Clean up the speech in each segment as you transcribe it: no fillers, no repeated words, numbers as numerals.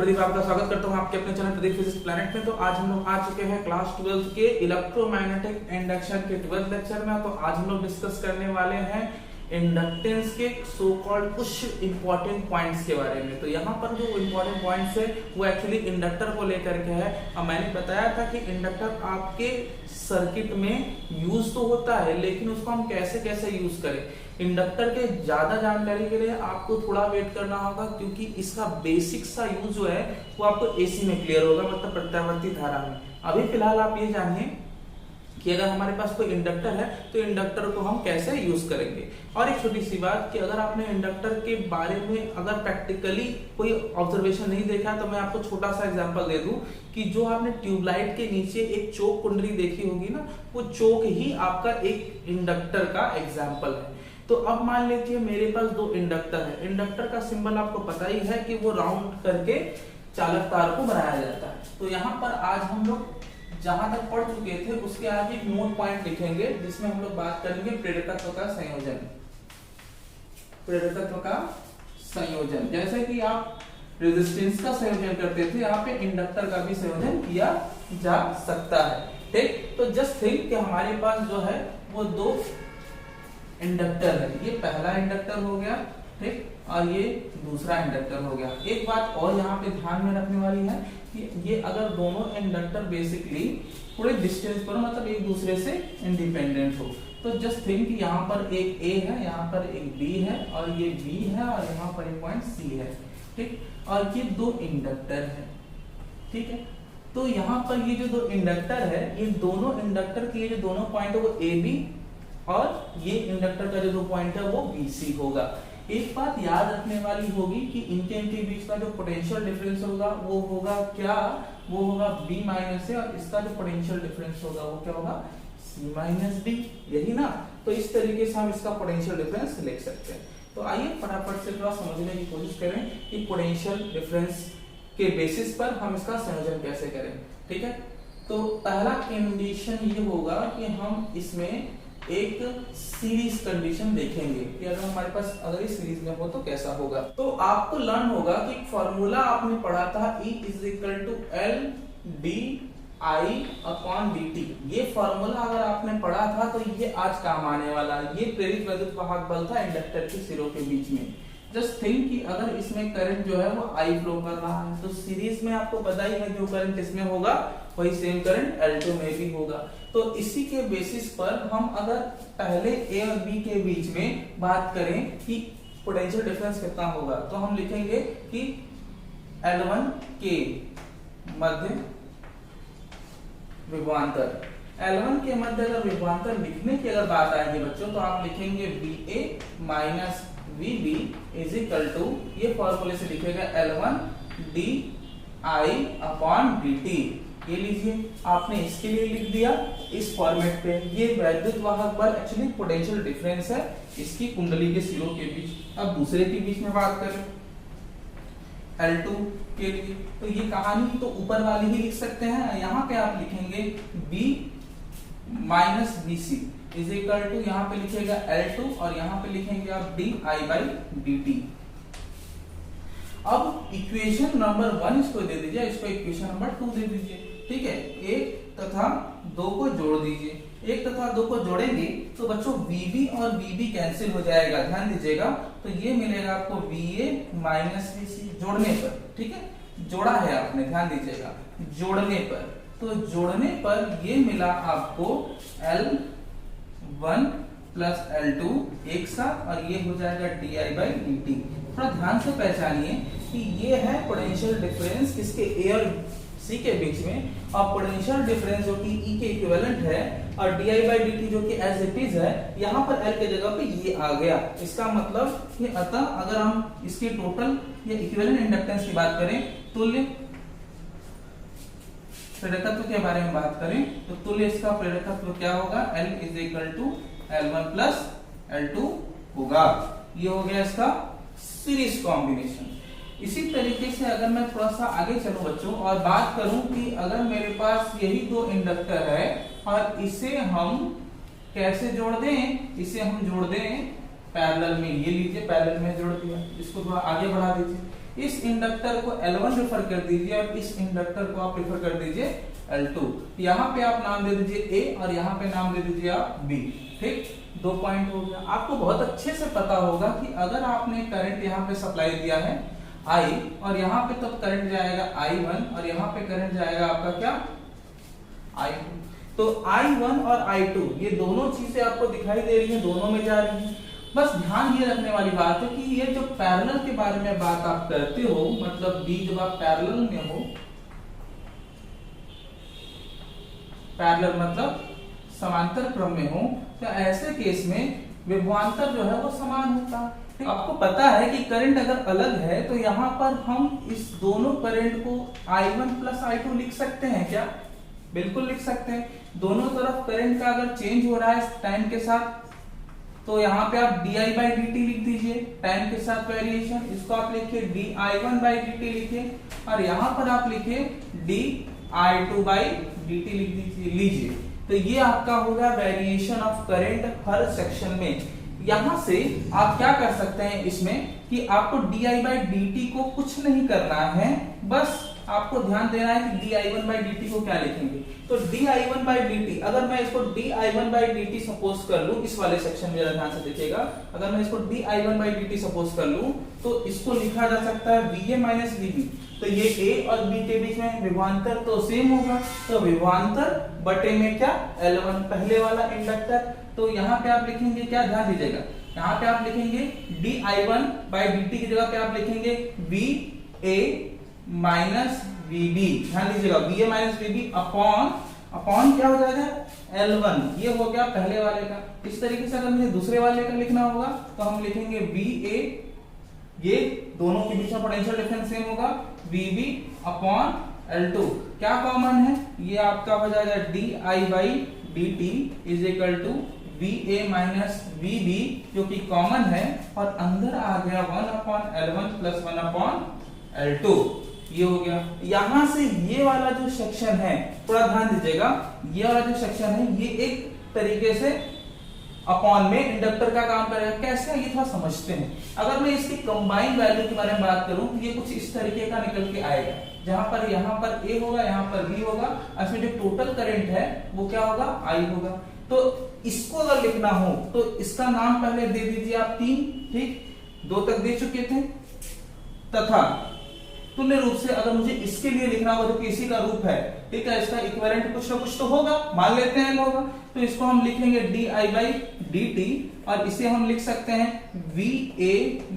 प्रदीप आपका स्वागत करता हूं आपके अपने चैनल प्रदीप फिजिक्स प्लैनेट में। तो आज हम लोग आ चुके हैं क्लास 12 के इलेक्ट्रोमैग्नेटिक इंडक्शन के 12th लेक्चर में। तो आज हम लोग डिस्कस करने वाले हैं इंडक्टेंस के सो कॉल्ड कुछ इंपॉर्टेंट पॉइंट्स के बारे में। तो यहाँ पर जो इंपॉर्टेंट पॉइंट्स है वो एक्चुअली इंडक्टर को लेकर के है। अब मैंने बताया था कि इंडक्टर आपके सर्किट में यूज तो होता है, लेकिन उसको हम कैसे कैसे यूज करें। इंडक्टर के ज्यादा जानकारी के लिए आपको थोड़ा वेट करना होगा, क्योंकि इसका बेसिक सा यूज जो है वो आपको एसी में क्लियर होगा, मतलब प्रत्यावर्ती धारा में। अभी फिलहाल आप ये जानिए कि अगर हमारे पास कोई इंडक्टर है तो इंडक्टर को हम कैसे यूज करेंगे। और एक छोटी सी बात कि अगर आपने इंडक्टर के बारे में अगर प्रैक्टिकली कोई ऑब्जर्वेशन नहीं देखा तो मैं आपको छोटा सा एग्जांपल दे दूं कि जो आपने ट्यूबलाइट के नीचे एक चोक कुंडली देखी होगी ना, वो चोक ही आपका एक इंडक्टर का एग्जाम्पल है। तो अब मान लीजिए मेरे पास दो इंडक्टर है। इंडक्टर का सिंबल आपको पता ही है कि वो राउंड करके चालक तार को बनाया जाता है। तो यहाँ पर आज हम लोग जहां तक पढ़ चुके थे उसके आगे एक नोट पॉइंट लिखेंगे, जिसमें हम लोग बात करेंगे प्रेरकत्व का संयोजन। प्रेरकत्व का संयोजन, जैसे कि आप रेजिस्टेंस का संयोजन करते थे, यहाँ पे इंडक्टर का भी संयोजन किया जा सकता है। ठीक, तो जस्ट थिंक कि हमारे पास जो है वो दो इंडक्टर है। ये पहला इंडक्टर हो गया, ठीक, और ये दूसरा इंडक्टर हो गया। एक बात और यहाँ पे ध्यान में रखने वाली है कि ये अगर दोनों इंडक्टर बेसिकली थोड़े डिस्टेंस पर, मतलब एक दूसरे से इंडिपेंडेंट हो, तो जस्ट थिंक कि यहाँ पर एक A है, यहाँ पर एक B है, और ये B है, और यहाँ पर एक पॉइंट C है। ठीक, और ये दो इंडक्टर है। ठीक है, तो यहाँ पर ये जो दो इंडक्टर है, ये दोनों इंडक्टर के ये जो दोनों पॉइंट है वो AB, और ये इंडक्टर का जो दो पॉइंट है वो BC होगा। एक बात याद रखने वाली होगी कि इनके बीच का जो पोटेंशियल डिफरेंस होगा वो होगा क्या, वो होगा B माइनस A, और इसका जो पोटेंशियल डिफरेंस होगा वो क्या होगा, C माइनस D, यही ना। तो इस तरीके से हम इसका पोटेंशियल डिफरेंस लिख सकते हैं। तो आइए फटाफट से थोड़ा समझने की कोशिश करें कि पोटेंशियल डिफरेंस के बेसिस पर हम इसका संयोजन कैसे करें। ठीक है, तो पहला कंडीशन ये होगा कि हम इसमें एक सीरीज कंडीशन देखेंगे कि अगर हमारे पास अगर इस सीरीज में हो तो कैसा होगा। तो आपको लर्न होगा कि फॉर्मूला आपने पढ़ा था E is equal to L D I upon dt। ये फॉर्मूला अगर आपने पढ़ा था तो ये आज काम आने वाला है। ये प्रेरित वैद्युत वाहक बल था इंडक्टर के सिरों के बीच में। जस्ट थिंक कि अगर इसमें करंट जो है वो I फ्लो कर रहा है, तो सीरीज में आपको पता ही है जो करंट इसमें होगा वही सेम करंट L2 में भी होगा। तो इसी के बेसिस पर हम अगर पहले A और B के बीच में बात करें कि पोटेंशियल डिफरेंस कितना होगा, तो हम लिखेंगे कि L1 के मध्य विभवांतर। L1 के मध्य अगर विभवांतर लिखने की अगर बात आएगी बच्चों, तो आप लिखेंगे VA minus VB is equal to, ये फॉर्मूले से लिखेगा L1 D I upon dt। ये लीजिए, आपने इसके लिए लिख दिया इस फॉर्मेट पे। ये वैद्युत वाहक बल एक्चुअली पोटेंशियल डिफरेंस है इसकी कुंडली के सिरों के बीच। अब दूसरे के बीच में बात करें L2 के लिए, तो ये कहानी तो ऊपर वाली ही लिख सकते हैं। यहाँ पे आप लिखेंगे B minus BC is equal to, यहाँ पे लिखेगा L2, और यहाँ पे लिखेंगे आप di/dt। अब इक्वेशन नंबर 1 इसको दे दीजिए, इसको इक्वेशन नंबर 2 दे दीजिए। ठीक है, 1 तथा 2 को जोड़ दीजिए। 1 तथा 2 को जोड़ेंगे तो बच्चों VB और VB कैंसिल हो जाएगा, ध्यान दीजिएगा। तो ये मिलेगा आपको VA माइनस BC जोड़ने पर। ठीक है, जोड़ा है आपने, ध्यान दीजिएगा, जोड़ने पर। तो जोड़ने पर ये मिला आपको L1 प्लस L2 एक साथ, और ये हो जाएगा di/dt। थोड़ा ध्यान से पहचानिए कि ये है पोटेंशियल डिफरेंस किसके, A और C के बीच में, और पोटेंशियल डिफरेंस जो कि E के इक्विवेलेंट है, और di/dt जो कि एज इट इज है, यहाँ पर L के जगह पे ये आ गया। इसका मतलब कि अतः अगर हम इसकी टोटल या इक्विवेलेंट इंडक्टेंस की बात करें, तुल्य प्रेरकत्व के बारे में बात करें, तो तुल्य इसका प्रेरकत्व क्या होगा, L is equal to L1 plus L2 होगा। ये हो गया इसका सीरीज कॉम्बिनेशन। इसी तरीके से अगर मैं थोड़ा सा आगे चलूं बच्चों और बात करूं कि अगर मेरे पास यही दो इंडक्टर है और इसे हम कैसे जोड़ दें, इसे हम जोड़ दें पैरेलल में। ये लीजिए पैरेलल में जोड़ दिया, इसको थोड़ा आगे बढ़ा दीजिए। इस इंडक्टर को L1 रेफर कर दीजिए और इस इंडक्टर को आप रेफर कर दीजिए L2। यहाँ पे आप नाम दे दीजिए A और यहाँ पे नाम दे दीजिए आप B। ठीक, 2 पॉइंट हो गया। आपको बहुत अच्छे से पता होगा कि अगर आपने करंट यहाँ पे सप्लाई दिया है I और यहाँ पे तो करंट जाएगा I1 और यहाँ पे करंट जाएगा आपका क्या I2। तो I1 और I2 ये दोनों चीजें आपको दिखाई दे रही हैं, दोनों में जा रही हैं। बस ध्यान ये रखने वाली बात है कि ये जो पैरेलल के बारे में बात आप करते हो, मतलब B जब आप पैरेलल में हो, पैरेलल मतलब समांतर क्रम में हो, तो ऐसे केस में विभवांतर जो है वो समान होता है। आपको पता है कि करंट अगर अलग है तो यहाँ पर हम इस दोनों करंट को I1 प्लस I2 लिख सकते हैं क्या? बिल्कुल लिख सकते हैं। दोनों तरफ करंट का अगर चेंज हो रहा है टाइम के साथ, तो यहाँ पे आप di/dt लिख दीजिए, टाइम के साथ वेरिएशन। इसको आप लिखिए di1/dt लिखिए और यहाँ पर आप लिखिए di2/dt लिख लीजिए। तो ये आपका होगा variation of current her section में। यहां से आप क्या कर सकते हैं इसमें कि आपको di/dt को कुछ नहीं करना है, बस आपको ध्यान देना है कि di1/dt को क्या लिखेंगे। तो di1/dt, अगर मैं इसको di1/dt सपोज कर लूं, इस वाले सेक्शन में ध्यान से देखिएगा, अगर मैं इसको di1/dt सपोज कर लूं तो इसको लिखा जा सकता है VA माइनस VB। तो ये A और B के बीच में विभवांतर तो सेम होगा, तो विभवांतर बटे में क्या L1 पहले वाला इंडक्टर। तो यहाँ पे आप लिखेंगे क्या, ध्यान दीजिएगा, यहाँ पे आप लिखेंगे di1/dt की जगह पे आप लिखेंगे VA माइनस VB। ध्यान दीजिएगा VA माइनस VB अपॉन क्या हो जाएगा L1। ये हो गया पहले वाले का। इस तरीके से अगर मुझे दूसरे वाले का लिखना होगा तो हम लिखेंगे VA, ये दोनों के बीच में पोटेंशियल डिफरेंस सेम होगा, VB अपॉन L2। क्या कॉमन है, ये आपका हो जाएगा di/dt is equal to VA minus VB जो कि कॉमन है, और अंदर आ गया 1 upon L1 plus 1 upon L2। ये हो गया। यहां से ये वाला जो सेक्शन है, थोड़ा ध्यान दीजिएगा, ये वाला जो सेक्शन है ये एक तरीके से अपॉन में इंडक्टर का काम करेगा। कैसे, ये थोड़ा समझते हैं। अगर मैं इसकी कंबाइंड वैल्यू के बारे में बात करूं तो ये कुछ इस तरीके का निकल के आएगा, जहां पर यहाँ पर A होगा, यहाँ पर B होगा, इसमें जो टोटल करंट है वो क्या होगा I होगा। तो इसको अगर लिखना हो तो इसका नाम पहले दे दीजिए आप 3, ठीक, 2 तक दे चुके थे, तथा तुल्य रूप से अगर मुझे इसके लिए लिखना होगा जो कि इसी का रूप है, ठीक है, इसका इक्विवेलेंट कुछ ना कुछ तो होगा, मान लेते हैं L होगा, तो इसको हम लिखेंगे di/dt और इसे हम लिख सकते हैं VA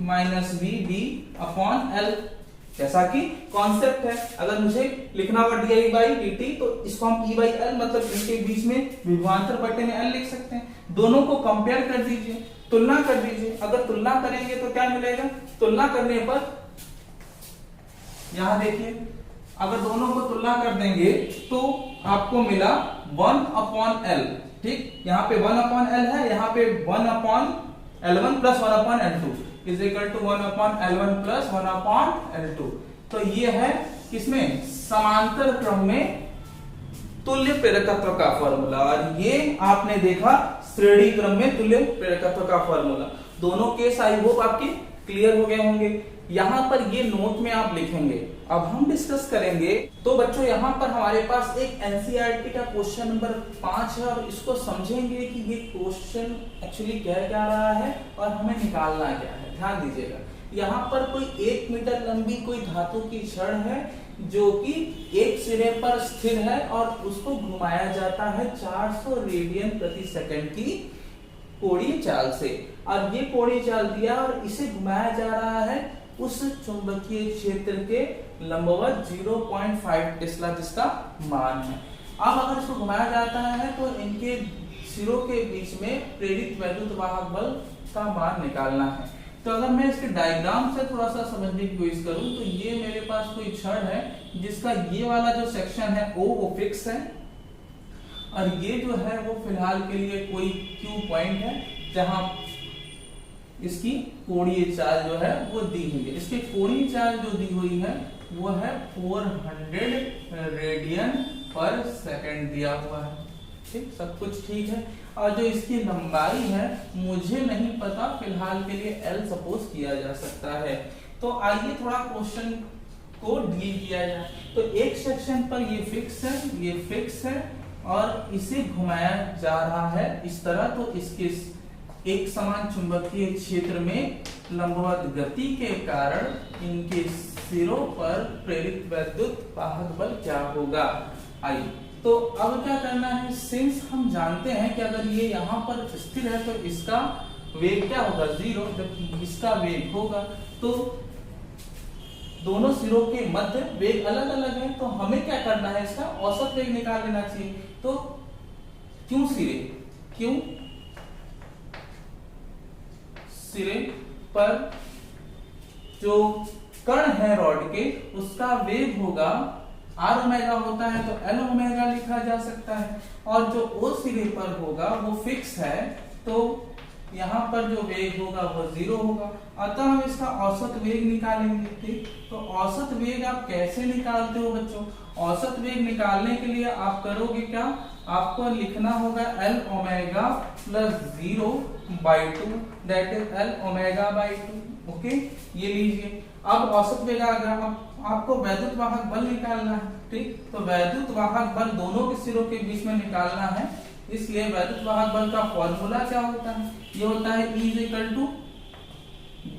minus VB upon L। जैसा कि कॉन्सेप्ट है, अगर मुझे लिखना होगा di/dt तो इसको हम E/L मतलब इनके बीच में विभवांतर बटे में L लिख सकते हैं। दोनों को कंपेयर कर दीजिए, तुलना कर दीजिए। अगर तुलना करेंगे तो क्या मिलेगा, तुलना करने पर यहां देखिए, अगर दोनों को तुलना कर देंगे तो आपको मिला 1 अपॉन L, ठीक, यहाँ पे 1 अपॉन L है, यहाँ पे 1 upon L1 plus 1 upon L2 is equal to 1 upon L1 plus 1 upon L2। तो ये है किसमें, समांतर क्रम में तुल्य प्रेरकत्व का फॉर्मूला, और ये आपने देखा श्रेणी क्रम में तुल्य प्रेरकत्व का फॉर्मूला। दोनों केस आई होप आपके क्लियर हो गए होंगे। यहां पर ये नोट में आप लिखेंगे। अब हम डिस्कस करेंगे, तो बच्चों यहां पर हमारे पास एक एनसीईआरटी का क्वेश्चन नंबर 5 है, और इसको समझेंगे कि ये क्वेश्चन एक्चुअली कह क्या रहा है और हमें निकालना क्या है। ध्यान दीजिएगा, यहाँ पर कोई 1 मीटर लंबी कोई धातु की छड़ है जो कि एक सिरे पर स्थिर है और उसको घुमाया जाता है 400 रेडियन प्रति सेकंड की कोणीय चाल से, और ये कोणीय चाल दिया और इसे घुमाया जा रहा है उस चुंबकीय क्षेत्र के लंबवत 0.5 टेस्ला जिसका मान है। अब अगर इसको घुमाया जाता है तो इनके सिरों के बीच में प्रेरित वैद्युत वाहक बल का मान निकालना है। तो अगर मैं इसके डायग्राम से थोड़ा सा समझने की कोशिश करूं तो ये मेरे पास कोई छड़ है जिसका ये वाला जो सेक्शन है वो फिक्स है, और ये जो है वो फिलहाल के लिए कोई Q पॉइंट है जहां इसकी कोणीय चाल जो है वो दी हुई है। इसकी कोणीय चाल जो दी हुई है वो है 400 रेडियन पर सेकंड दिया हुआ है, ठीक, सब कुछ ठीक है। और जो इसकी लंबाई है मुझे नहीं पता, फिलहाल के लिए L सपोज किया जा सकता है। तो आइए थोड़ा क्वेश्चन को डील किया जाए। तो एक सेक्शन पर ये फिक्स है और इसे घुमाया जा रहा है इस तरह, तो इसके एक समान चुंबकीय क्षेत्र में लंबवत गति के कारण इनके सिरों पर प्रेरित वैद्युत वाहक बल क्या होगा। आइए तो अब क्या करना है, सिंस हम जानते हैं कि अगर ये यहाँ पर स्थिर है तो इसका वेग क्या होगा 0, जबकि इसका वेग होगा, तो दोनों सिरों के मध्य वेग अलग अलग है, तो हमें क्या करना है, इसका औसत वेग निकाल लेना चाहिए। तो क्यों सिरे पर जो कण है रॉड के उसका वेग होगा आर ओमेगा होता है तो एल ओमेगा लिखा जा सकता है, और जो ओ सिरे पर होगा वो फिक्स है तो यहाँ पर जो वेग होगा वो 0 होगा। अतः हम इसका औसत वेग निकालेंगे। ठीक, तो औसत वेग आप कैसे निकालते हो बच्चों, औसत वेग निकालने के लिए आप करोगे क्या, आपको लिखना होगा L omega plus 0/2 that is L omega by 2। Okay, ये लीजिए। अब औसत वेग आ गया, आपको वैद्युत वाहक बल निकालना है। ठीक, तो वैद्युत वाहक बल दोनों के सिरों के बीच में निकालना है, इसलिए वैद्युत वाहक बल का फॉर्मूला क्या होता है, ये होता है E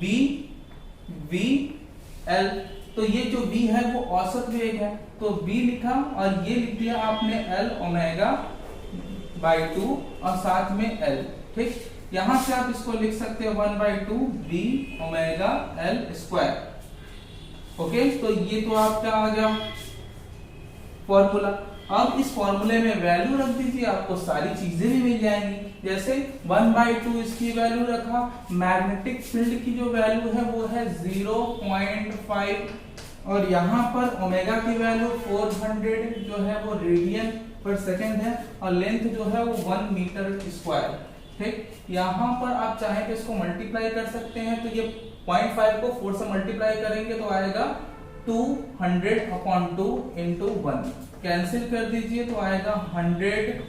= BVL। तो ये जो B है वो औसत वेग है, तो B लिखा और ये लिख दिया आपने L ओमेगा बाई 2 और साथ में L। ठीक, यहां से आप इसको लिख सकते हो 1/2 B omega L square. Okay, तो ये तो आपका आ गया फॉर्मूला। अब इस फॉर्मूले में वैल्यू रख दीजिए, आपको सारी चीजें भी मिल जाएंगी। जैसे 1/2 इसकी वैल्यू रखा, मैग्नेटिक फील्ड की जो वैल्यू है वो है 0.5, और यहाँ पर ओमेगा की वैल्यू 400 जो है वो रेडियन पर सेकेंड है, और लेंथ जो है वो 1 मीटर स्क्वायर। ठीक, यहाँ पर आप चाहें तो इसको मल्टीप्लाई कर सकते हैं, तो ये 0.5 को 4 से मल्टीप्लाई करेंगे तो आएगा 200/2 × 1, कैंसिल कर दीजिए तो आएगा 100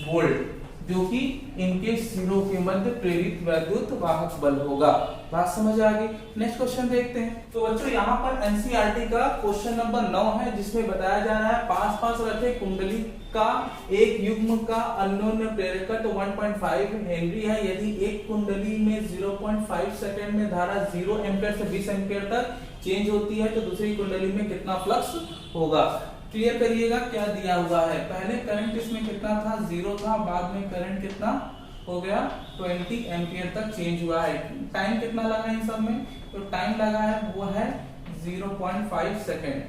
वोल्ट, जो कि इनके सिरों के मध्य प्रेरित वैद्युत वाहक बल होगा। बात समझ आ गई। नेक्स्ट क्वेश्चन देखते हैं। तो बच्चों यहाँ पर एनसीईआरटी का क्वेश्चन नंबर 9 है, जिसमें बताया जा रहा है 5 रखे कुंडली का एक युग्म का अन्योन्य प्रेरकत्व 1.5 हेनरी है। यदि एक कुंडली में 0.5 सेकेंड में धारा 0 एम्पियर से 20 एम्पियर तक चेंज होती है तो दूसरी कुंडली में कितना फ्लक्स होगा। क्लियर करिएगा क्या दिया हुआ है। पहले करंट इसमें कितना था, 0 था, बाद में करंट कितना हो गया 20 एम्पियर तक चेंज हुआ है। टाइम कितना लगा इन सब में, तो टाइम लगा है वो है 0.5 सेकेंड।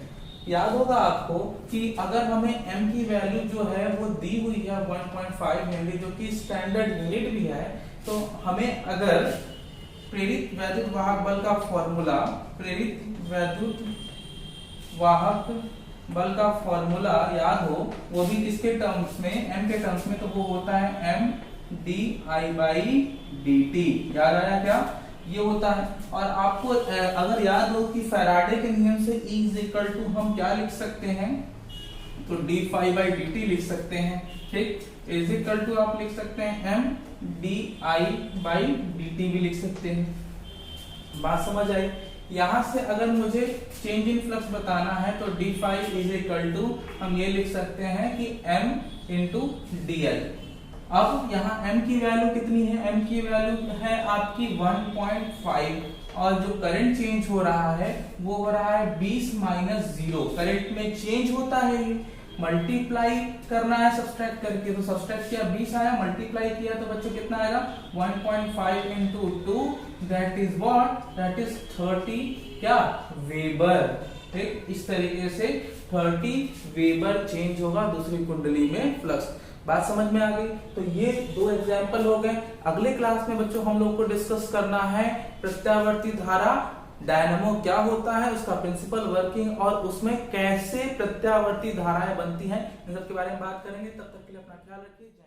याद होगा आपको कि अगर हमें m की वैल्यू जो है वो दी हुई है 1.5 हेनरी, जो कि स्टैंडर्ड यूनिट भी है, तो हमें अगर प्रेरित वैद्युत वाहक बल का फॉर्मूला, प्रेरित वैद्युत वाहक बल का फॉर्मूला याद हो, वो भी किसके टर्म्स में, m के टर्म्स में, तो वो होता है mdI/dt। याद आया क्या, ये होता है। और आपको अगर याद हो कि फैराडे के नियम से E = हम क्या लिख सकते हैं, तो dϕ/dt लिख सकते हैं। ठीक, = आप लिख सकते हैं mdI/dt भी लिख सकते हैं। बात समझ आई। यहां से अगर मुझे चेंज इन फ्लक्स बताना है तो dϕ = हम ये लिख सकते हैं कि m × dl। अब यहाँ m की वैल्यू कितनी है, m की वैल्यू है आपकी 1.5, और जो करंट चेंज हो रहा है वो हो रहा है 20 - 0। करंट में चेंज होता है, ये मल्टीप्लाई करना है सब्सट्रैक्ट करके, तो सब्सट्रैक्ट किया 20 आया, मल्टीप्लाई किया तो बच्चों कितना आएगा 1.5 × 2 that is what, that is 30 क्या वेबर। ठीक, इस तरीके से 30 वेबर चेंज होगा दूसरी कुंडली में फ्लक्स। बात समझ में आ गई। तो ये 2 एग्जांपल हो गए। अगले क्लास में बच्चों हम लोग को डिस्कस करना है प्रत्यावर्ती धारा, डायनामो क्या होता है, उसका प्रिंसिपल वर्किंग, और उसमें कैसे प्रत्यावर्ती धाराएं बनती हैं, इन सब के बारे में बात करेंगे। तब तक के लिए अपना ख्याल रखिए।